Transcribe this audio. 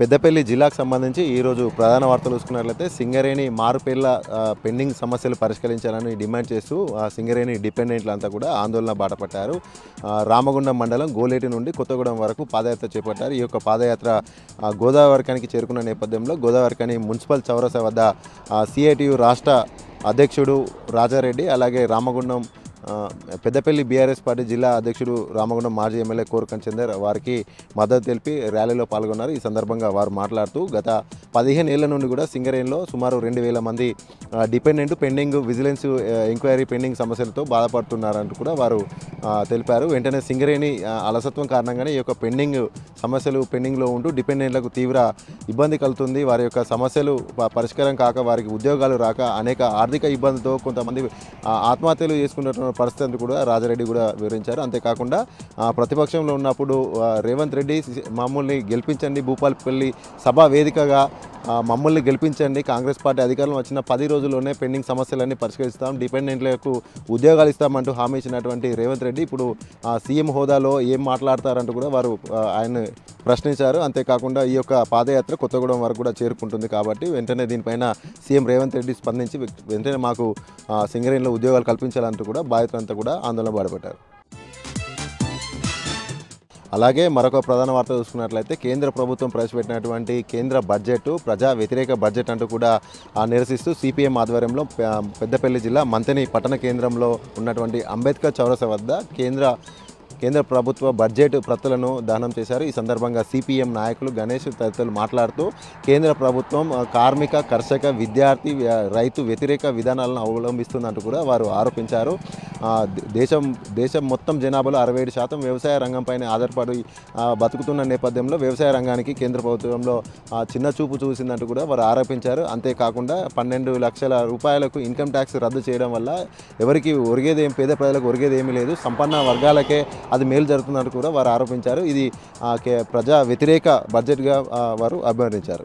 పెద్దపల్లి జిల్లాకు సంబంధించి ఈరోజు ప్రధాన వార్తలు చూసుకున్నట్లయితే సింగరేణి మారుపేర్ల పెండింగ్ సమస్యలు పరిష్కరించాలని డిమాండ్ చేస్తూ సింగరేణి డిపెండెంట్లంతా కూడా ఆందోళన బాటపట్టారు. రామగుండం మండలం గోలేటి నుండి కొత్తగూడెం వరకు పాదయాత్ర చేపట్టారు. ఈ యొక్క పాదయాత్ర గోదావరిఖనికి చేరుకున్న నేపథ్యంలో గోదావరిఖని మున్సిపల్ చౌరసా వద్ద సిఐటియు రాష్ట్ర అధ్యక్షుడు రాజారెడ్డి, అలాగే రామగుండం పెద్దపల్లి బీఆర్ఎస్ పార్టీ జిల్లా అధ్యక్షుడు రామగుండం మాజీ ఎమ్మెల్యే కోరకంటి చందర్ వారికి మద్దతు తెలిపి ర్యాలీలో పాల్గొన్నారు. ఈ సందర్భంగా వారు మాట్లాడుతూ గత 15 ఏళ్ల నుండి కూడా సింగరేణిలో సుమారు 2000 మంది dependent pending vigilance enquiry pending సమస్యలతో బాధపడుతున్నారంటూ కూడా వారు తెలిపారు. వెంటనే సింగరేణి అలసత్వం కారణంగానే ఈ యొక్క పెండింగ్ సమస్యలు పెండింగ్లో ఉంటూ డిపెండెంట్లకు తీవ్ర ఇబ్బంది కలుగుతుంది. వారి యొక్క సమస్యలు పరిష్కారం కాక వారికి ఉద్యోగాలు రాక అనేక ఆర్థిక ఇబ్బందులతో కొంతమంది ఆత్మహత్యలు చేసుకున్నటువంటి పరిస్థితి కూడా రాజారెడ్డి కూడా వివరించారు. అంతేకాకుండా ప్రతిపక్షంలో ఉన్నప్పుడు రేవంత్ రెడ్డి మమ్మల్ని గెలిపించండి, భూపాలపల్లి సభా వేదికగా మమ్మల్ని గెలిపించండి, కాంగ్రెస్ పార్టీ అధికారంలో వచ్చిన 10 రోజుల్లోనే పెండింగ్ సమస్యలన్నీ పరిష్కరిస్తాం, డిపెండెంట్లకు ఉద్యోగాలు ఇస్తామంటూ హామీ ఇచ్చినటువంటి రేవంత్ రెడ్డి ఇప్పుడు సీఎం హోదాలో ఏం మాట్లాడతారంటూ కూడా వారు ఆయన ప్రశ్నించారు. అంతేకాకుండా ఈ యొక్క పాదయాత్ర కొత్తగూడెం వరకు కూడా చేరుకుంటుంది కాబట్టి వెంటనే దీనిపైన సీఎం రేవంత్ రెడ్డి స్పందించి వెంటనే మాకు సింగరేణిలో ఉద్యోగాలు కల్పించాలంటూ కూడా బాధితులంతా కూడా ఆందోళన బాటపట్టారు. అలాగే మరొక ప్రధాన వార్త చూసుకున్నట్లయితే కేంద్ర ప్రభుత్వం ప్రవేశపెట్టినటువంటి కేంద్ర బడ్జెట్ ప్రజా వ్యతిరేక బడ్జెట్ అంటూ కూడా నిరసిస్తూ సిపిఎం ఆధ్వర్యంలో పెద్దపల్లి జిల్లా మంతెని పట్టణ కేంద్రంలో ఉన్నటువంటి అంబేద్కర్ చౌరసా వద్ద కేంద్ర ప్రభుత్వ బడ్జెట్ ప్రతులను దహనం చేశారు. ఈ సందర్భంగా సిపిఎం నాయకులు గణేష్ తదితరులు మాట్లాడుతూ కేంద్ర ప్రభుత్వం కార్మిక, కర్షక, విద్యార్థి, రైతు వ్యతిరేక విధానాలను అవలంబిస్తుందంటూ కూడా వారు ఆరోపించారు. దేశం మొత్తం జనాభాలో 67% వ్యవసాయ రంగంపైన ఆధారపడి బతుకుతున్న నేపథ్యంలో వ్యవసాయ రంగానికి కేంద్ర ప్రభుత్వంలో చిన్న చూపు చూసిందంటూ కూడా వారు ఆరోపించారు. అంతేకాకుండా 12 లక్షల రూపాయలకు ఇన్కమ్ ట్యాక్స్ రద్దు చేయడం వల్ల ఎవరికి ఒరిగేదేం, పేద ప్రజలకు ఒరిగేదేమీ లేదు, సంపన్న వర్గాలకే అది మేలు జరుగుతున్నట్టు కూడా వారు ఆరోపించారు. ఇది ప్రజా వ్యతిరేక బడ్జెట్గా వారు అభివర్ణించారు.